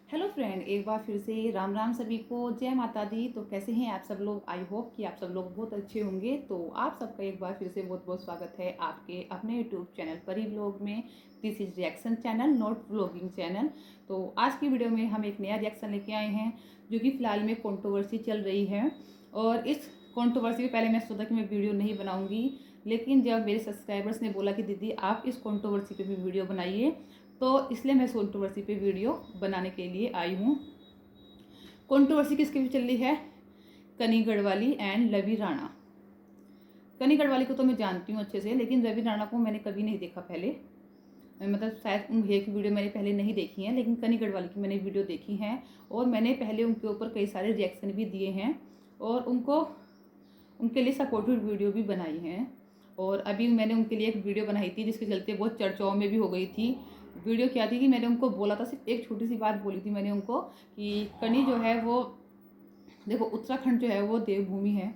Hello friend, एक बार फिर से राम राम सभी को, जय माता दी। तो कैसे हैं आप सब लोग? आई होप कि आप सब लोग बहुत अच्छे होंगे। तो आप सबका एक बार फिर से बहुत बहुत स्वागत है आपके अपने यूट्यूब चैनल परी व्लॉग में। This is reaction channel, not vlogging channel. तो आज की वीडियो में हम एक नया रिएक्शन लेके आए हैं जो कि फ़िलहाल में कंट्रोवर्सी चल रही है। और इस कंट्रोवर्सी के पहले मैं सोचा कि मैं वीडियो नहीं बनाऊँगी, लेकिन जब मेरे सब्सक्राइबर्स ने बोला कि दीदी आप इस कंट्रोवर्सी पे भी वीडियो बनाइए, तो इसलिए मैं कंट्रोवर्सी पे वीडियो बनाने के लिए आई हूँ। कंट्रोवर्सी किसके भी चल रही है? कनी गढ़वाली एंड रवि राणा। कनी गढ़वाली को तो मैं जानती हूँ अच्छे से, लेकिन रवि राणा को मैंने कभी नहीं देखा पहले। मतलब शायद उन भैया की वीडियो मैंने पहले नहीं देखी है, लेकिन कनी गढ़वाली की मैंने वीडियो देखी है और मैंने पहले उनके ऊपर कई सारे रिएक्शन भी दिए हैं और उनके लिए सपोर्टिव वीडियो भी बनाई हैं। और अभी मैंने उनके लिए एक वीडियो बनाई थी जिसके चलते बहुत चर्चाओं में भी हो गई थी। वीडियो क्या थी कि मैंने उनको बोला था, सिर्फ एक छोटी सी बात बोली थी मैंने उनको कि कनी जो है वो, देखो उत्तराखंड जो है वो देवभूमि है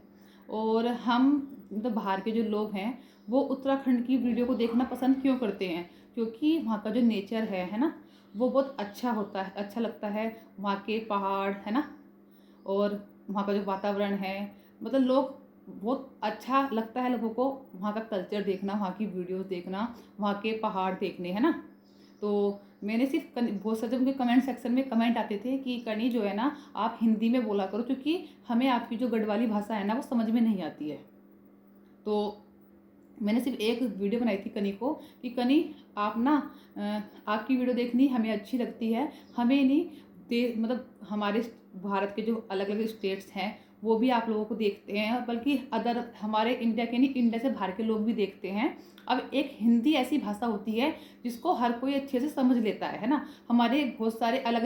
और हम मतलब बाहर के जो लोग हैं वो उत्तराखंड की वीडियो को देखना पसंद क्यों करते हैं? क्योंकि वहाँ का जो नेचर है ना, वो बहुत अच्छा होता है, अच्छा लगता है। वहाँ के पहाड़ है ना, और वहाँ का जो वातावरण है, मतलब लोग बहुत अच्छा लगता है लोगों को वहाँ का कल्चर देखना, वहाँ की वीडियोस देखना, वहाँ के पहाड़ देखने, है ना। तो मैंने सिर्फ बहुत सारे उनके कमेंट सेक्शन में कमेंट आते थे कि कनी जो है ना आप हिंदी में बोला करो, क्योंकि हमें आपकी जो गढ़वाली भाषा है ना वो समझ में नहीं आती है। तो मैंने सिर्फ एक वीडियो बनाई थी कनी को कि कनी आप ना आपकी वीडियो देखनी हमें अच्छी लगती है, हमें नहीं मतलब हमारे भारत के जो अलग अलग स्टेट्स हैं वो भी आप लोगों को देखते हैं, बल्कि अदर हमारे इंडिया के नहीं, इंडिया से बाहर के लोग भी देखते हैं। अब एक हिंदी ऐसी भाषा होती है जिसको हर कोई अच्छे से समझ लेता है ना। हमारे बहुत सारे अलग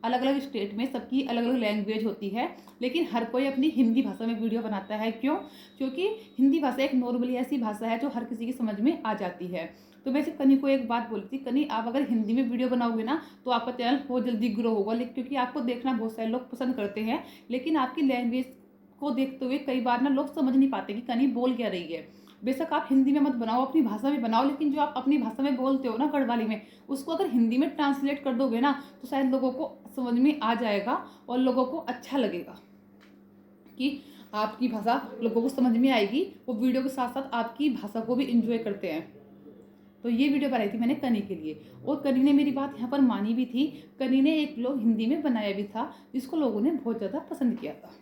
अलग स्टेट में सबकी अलग अलग लैंग्वेज होती है, लेकिन हर कोई अपनी हिंदी भाषा में वीडियो बनाता है। क्यों? क्योंकि हिंदी भाषा एक नॉर्मली ऐसी भाषा है जो हर किसी की समझ में आ जाती है। तो मैं सिर्फ कनी को एक बात बोली थी, कनी आप अगर हिंदी में वीडियो बनाओगे ना तो आपका चैनल बहुत जल्दी ग्रो होगा, लेकिन क्योंकि आपको देखना बहुत सारे लोग पसंद करते हैं, लेकिन आपकी लैंग्वेज को देखते हुए कई बार ना लोग समझ नहीं पाते कि कनी बोल क्या रही है। बेशक आप हिंदी में मत बनाओ, अपनी भाषा में बनाओ, लेकिन जो आप अपनी भाषा में बोलते हो ना गढ़वाली में, उसको अगर हिंदी में ट्रांसलेट कर दोगे ना तो शायद लोगों को समझ में आ जाएगा और लोगों को अच्छा लगेगा कि आपकी भाषा लोगों को समझ में आएगी। वो वीडियो के साथ साथ आपकी भाषा को भी इंजॉय करते हैं। तो ये वीडियो बनाई थी मैंने कनी के लिए, और कनी ने मेरी बात यहाँ पर मानी भी थी। कनी ने एक ब्लॉग हिंदी में बनाया भी था जिसको लोगों ने बहुत ज़्यादा पसंद किया था।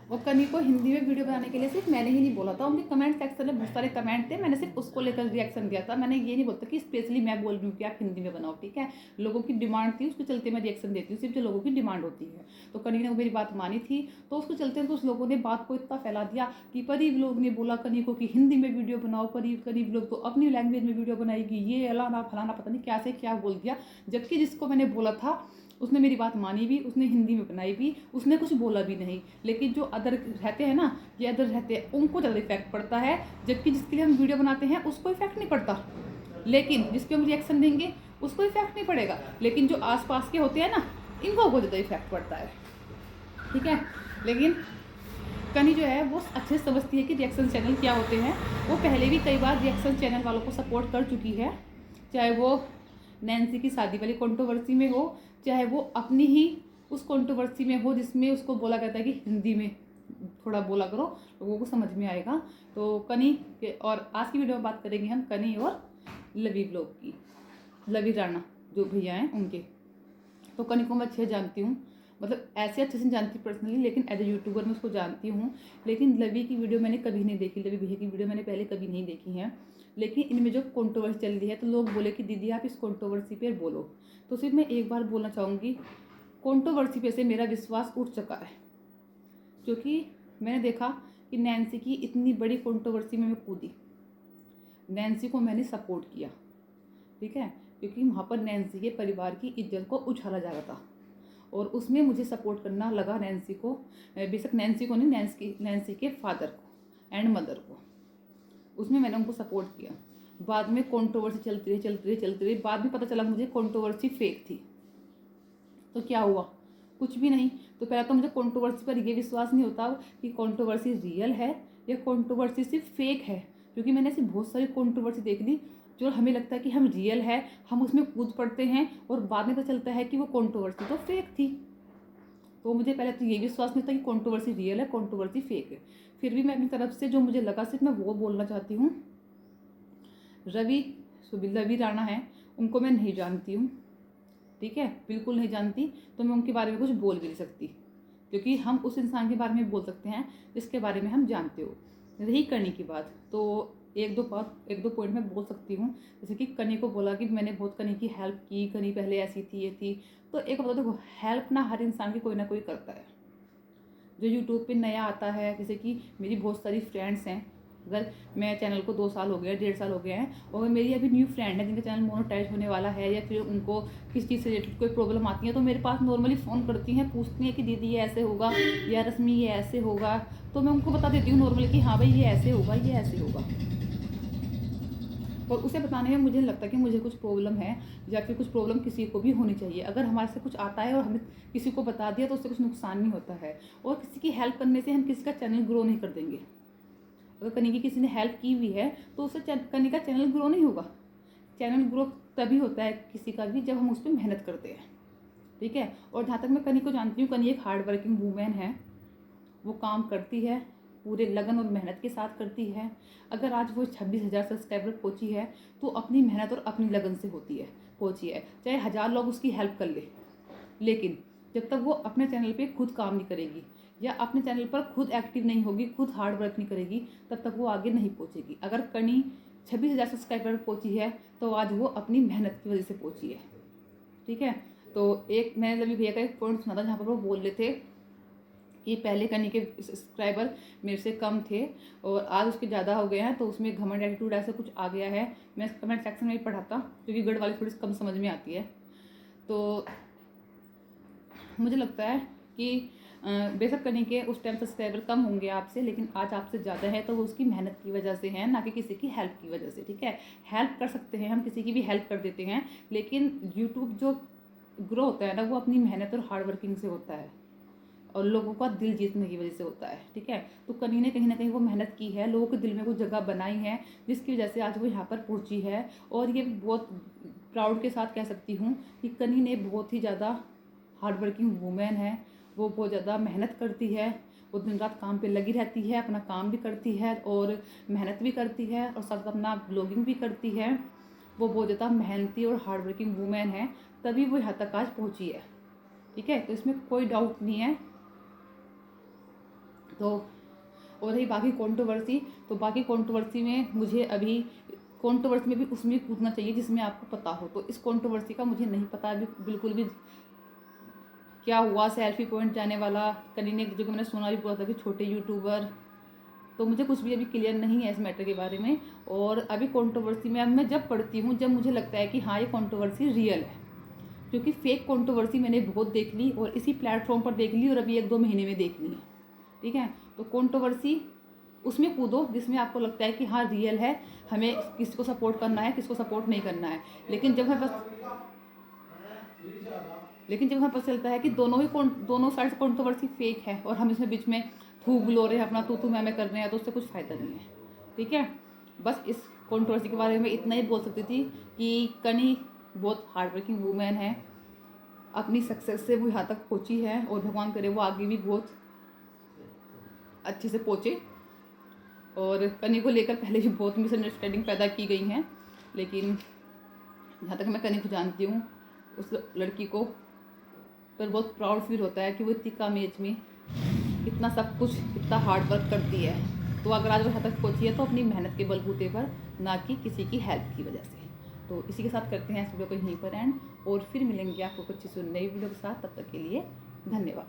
और कनी को हिंदी में वीडियो बनाने के लिए सिर्फ मैंने ही नहीं बोला था, उनके कमेंट सेक्शन में बहुत सारे कमेंट थे, मैंने सिर्फ उसको लेकर रिएक्शन दिया था। मैंने ये नहीं बोलता कि स्पेशली मैं बोल रही हूँ कि आप हिंदी में बनाओ, ठीक है। लोगों की डिमांड थी, उसके चलते मैं रिएक्शन देती हूँ, सिर्फ जो लोगों की डिमांड होती है। तो कनी ने मेरी बात मानी थी, तो उसके चलते तो उस लोगों ने बात को इतना फैला दिया कि परी व्लॉग ने बोला कनी को कि हिंदी में वीडियो बनाओ, परी व्लॉग तो अपनी लैंग्वेज में वीडियो बनाएगी, ये अलाना फलाना पता नहीं क्या से क्या बोल दिया। जबकि जिसको मैंने बोला था उसने मेरी बात मानी भी, उसने हिंदी में बनाई भी, उसने कुछ बोला भी नहीं। लेकिन जो अदर रहते हैं ना, ये अदर रहते हैं, उनको ज़्यादा इफेक्ट पड़ता है, जबकि जिसके लिए हम वीडियो बनाते हैं उसको इफेक्ट नहीं पड़ता, लेकिन जिसके हम रिएक्शन देंगे उसको इफेक्ट नहीं पड़ेगा। लेकिन जो आसपास के होते हैं ना, इनको बहुत ज़्यादा इफेक्ट पड़ता है, ठीक है। लेकिन कनी जो है वो अच्छे से समझती है कि रिएक्शन चैनल क्या होते हैं। वो पहले भी कई बार रिएक्शन चैनल वालों को सपोर्ट कर चुकी है, चाहे वो नैन्सी की शादी वाली कंट्रोवर्सी में हो, चाहे वो अपनी ही उस कंट्रोवर्सी में हो जिसमें उसको बोला कहता है कि हिंदी में थोड़ा बोला करो, लोगों को समझ में आएगा। तो कनी के, और आज की वीडियो में बात करेंगे हम कनी और लवी ब्लॉग की, लवी राणा जो भैया हैं उनके। तो कनी को मैं अच्छे जानती हूँ, मतलब ऐसे अच्छे से जानती पर्सनली, लेकिन एज ए यूट्यूबर मैं उसको जानती हूँ। लेकिन लवी की वीडियो मैंने कभी नहीं देखी, लवी भैया की वीडियो मैंने पहले कभी नहीं देखी है। लेकिन इनमें जो कंट्रोवर्सी चल रही है तो लोग बोले कि दीदी आप इस कंट्रोवर्सी पर बोलो। तो सिर्फ मैं एक बार बोलना चाहूँगी, कंट्रोवर्सी पे से मेरा विश्वास उठ चुका है, क्योंकि मैंने देखा कि नैन्सी की इतनी बड़ी कंट्रोवर्सी में मैं कूदी, नैन्सी को मैंने सपोर्ट किया, ठीक है, क्योंकि वहाँ पर नैन्सी के परिवार की इज्जत को उछाला जा रहा था और उसमें मुझे सपोर्ट करना लगा नैन्सी को। बेशक नैन्सी को नहीं, नैन्सी के फादर को एंड मदर को, उसमें मैंने उनको सपोर्ट किया। बाद में कंट्रोवर्सी चलती रही, बाद में पता चला मुझे कंट्रोवर्सी फेक थी। तो क्या हुआ? कुछ भी नहीं। तो पहला तो मुझे कंट्रोवर्सी पर ये विश्वास नहीं होता कि कंट्रोवर्सी रियल है या कंट्रोवर्सी सिर्फ फेक है, क्योंकि मैंने ऐसी बहुत सारी कंट्रोवर्सी देख ली जो हमें लगता है कि हम रियल है, हम उसमें कूद पड़ते हैं और बाद में पता चलता है कि वो कंट्रोवर्सी तो फेक थी। तो मुझे पहले तो ये विश्वास नहीं था कि कंट्रोवर्सी रियल है, कंट्रोवर्सी फेक है। फिर भी मैं अपनी तरफ से जो मुझे लगा सिर्फ मैं वो बोलना चाहती हूँ। रवि राणा है, उनको मैं नहीं जानती हूँ, ठीक है, बिल्कुल नहीं जानती, तो मैं उनके बारे में कुछ बोल भी नहीं सकती, क्योंकि हम उस इंसान के बारे में बोल सकते हैं जिसके बारे में हम जानते हो। रही कनी की बात, तो एक दो पॉइंट मैं बोल सकती हूँ। जैसे कि कनी को बोला कि मैंने बहुत कनी की हेल्प की, कनी पहले ऐसी थी, ये थी। तो एक बात देखो, हेल्प ना हर इंसान की कोई ना कोई करता है। जो यूट्यूब पे नया आता है, जैसे कि मेरी बहुत सारी फ्रेंड्स हैं, अगर मैं चैनल को 2 साल हो गए, 1.5 साल हो गए हैं, और मेरी अभी न्यू फ्रेंड है जिनका चैनल मोनेटाइज होने वाला है, या फिर उनको किस चीज़ से रिलेटेड कोई प्रॉब्लम आती है, तो मेरे पास नॉर्मली फ़ोन करती हैं, पूछती हैं कि दीदी ये ऐसे होगा, या रश्मि ये ऐसे होगा। तो मैं उनको बता देती हूँ नॉर्मली कि हाँ भाई ये ऐसे होगा, ये ऐसे होगा। और उसे बताने में मुझे नहीं लगता कि मुझे कुछ प्रॉब्लम है, या फिर कुछ प्रॉब्लम किसी को भी होनी चाहिए। अगर हमारे से कुछ आता है और हमें किसी को बता दिया तो उससे कुछ नुकसान नहीं होता है। और किसी की हेल्प करने से हम किसी का चैनल ग्रो नहीं कर देंगे। अगर कनी की किसी ने हेल्प की हुई है तो उससे कनी का चैनल ग्रो नहीं होगा। चैनल ग्रो तभी होता है किसी का भी जब हम उस पर मेहनत करते हैं, ठीक है। और जहाँ तक मैं कनी को जानती हूँ, कनी एक हार्ड वर्किंग वूमेन है, वो काम करती है, पूरे लगन और मेहनत के साथ करती है। अगर आज वो 26,000 सब्सक्राइबर पहुंची है तो अपनी मेहनत और अपनी लगन से पहुंची है। चाहे 1000 लोग उसकी हेल्प कर ले, लेकिन जब तक वो अपने चैनल पे खुद काम नहीं करेगी या अपने चैनल पर खुद एक्टिव नहीं होगी, खुद हार्ड वर्क नहीं करेगी, तब तक वो आगे नहीं पहुंचेगी। अगर कनी 26,000 सब्सक्राइबर पहुंची है तो आज वो अपनी मेहनत की वजह से पहुंची है, ठीक है। तो एक मैंने रवि भैया का एक पॉइंट सुना था जहाँ पर वो बोल रहे थे कि पहले कनी के सब्सक्राइबर मेरे से कम थे और आज उसके ज़्यादा हो गए हैं, तो उसमें घमंड एटीट्यूड ऐसा कुछ आ गया है। मैं कमेंट सेक्शन में ही पढ़ा था, क्योंकि गढ़ वाली थोड़ी कम समझ में आती है। तो मुझे लगता है कि बेशक कनी के उस टाइम सब्सक्राइबर कम होंगे आपसे, लेकिन आज आपसे ज़्यादा है तो वो उसकी मेहनत की वजह से है, ना कि किसी की हेल्प की वजह से, ठीक है। हेल्प कर सकते हैं हम, किसी की भी हेल्प कर देते हैं, लेकिन यूट्यूब जो ग्रो होता है ना, वो अपनी मेहनत और हार्ड वर्किंग से होता है और लोगों का दिल जीतने की वजह से होता है, ठीक है। तो कनी ने कहीं ना कहीं वो मेहनत की है, लोगों के दिल में कुछ जगह बनाई है, जिसकी वजह से आज वो यहाँ पर पहुँची है। और ये बहुत प्राउड के साथ कह सकती हूँ कि कनी ने बहुत ही ज़्यादा हार्ड वर्किंग वूमेन है, वो बहुत ज़्यादा मेहनत करती है, वो दिन रात काम पे लगी रहती है, अपना काम भी करती है और मेहनत भी करती है और साथ अपना ब्लॉगिंग भी करती है। वो बहुत ज़्यादा मेहनती और हार्ड वर्किंग वूमेन है, तभी वो यहाँ तक आज पहुँची है, ठीक है। तो इसमें कोई डाउट नहीं है। तो और रही बाकी कंट्रोवर्सी, तो बाकी कंट्रोवर्सी में मुझे अभी कंट्रोवर्सी में भी उसमें कूदना चाहिए जिसमें आपको पता हो। तो इस कंट्रोवर्सी का मुझे नहीं पता अभी बिल्कुल भी क्या हुआ। सेल्फी पॉइंट जाने वाला कनी ने, जो कि मैंने सुना भी बोला था कि छोटे यूट्यूबर, तो मुझे कुछ भी अभी क्लियर नहीं है इस मैटर के बारे में। और अभी कंट्रोवर्सी में अब मैं जब पढ़ती हूँ जब मुझे लगता है कि हाँ ये कंट्रोवर्सी रियल है, क्योंकि फेक कंट्रोवर्सी मैंने बहुत देख ली और इसी प्लेटफॉर्म पर देख ली और अभी 1-2 महीने में देख ली है, ठीक है। तो कंट्रोवर्सी उसमें कूदो जिसमें आपको लगता है कि हाँ रियल है, हमें किसको सपोर्ट करना है, किसको सपोर्ट नहीं करना है। लेकिन जब हमें पता चलता है कि दोनों साइड से कंट्रोवर्सी फेक है और हम इसमें बीच में थू बुलो रहे हैं, अपना तू मैं कर रहे हैं, तो उससे कुछ फ़ायदा नहीं है, ठीक है। बस इस कंट्रोवर्सी के बारे में इतना ही बोल सकती थी कि कनी बहुत हार्ड वर्किंग वूमेन है, अपनी सक्सेस से वो यहाँ तक पहुँची है और भगवान करे वो आगे भी बहुत अच्छे से पहुँचे। और कनी को लेकर पहले भी बहुत मिसअंडरस्टैंडिंग पैदा की गई हैं, लेकिन जहाँ तक मैं कनी को जानती हूँ उस लड़की को पर बहुत प्राउड फील होता है कि वो इतनी कम एज में इतना सब कुछ, इतना हार्ड वर्क करती है। तो अगर आज वो यहाँ तक पहुँची है तो अपनी मेहनत के बलबूते पर, ना कि किसी की हेल्प की वजह से। तो इसी के साथ करते हैं इस वीडियो को यहीं पर एंड, और फिर मिलेंगे आपको कुछ अच्छी नई वीडियो के साथ। तब तक के लिए धन्यवाद।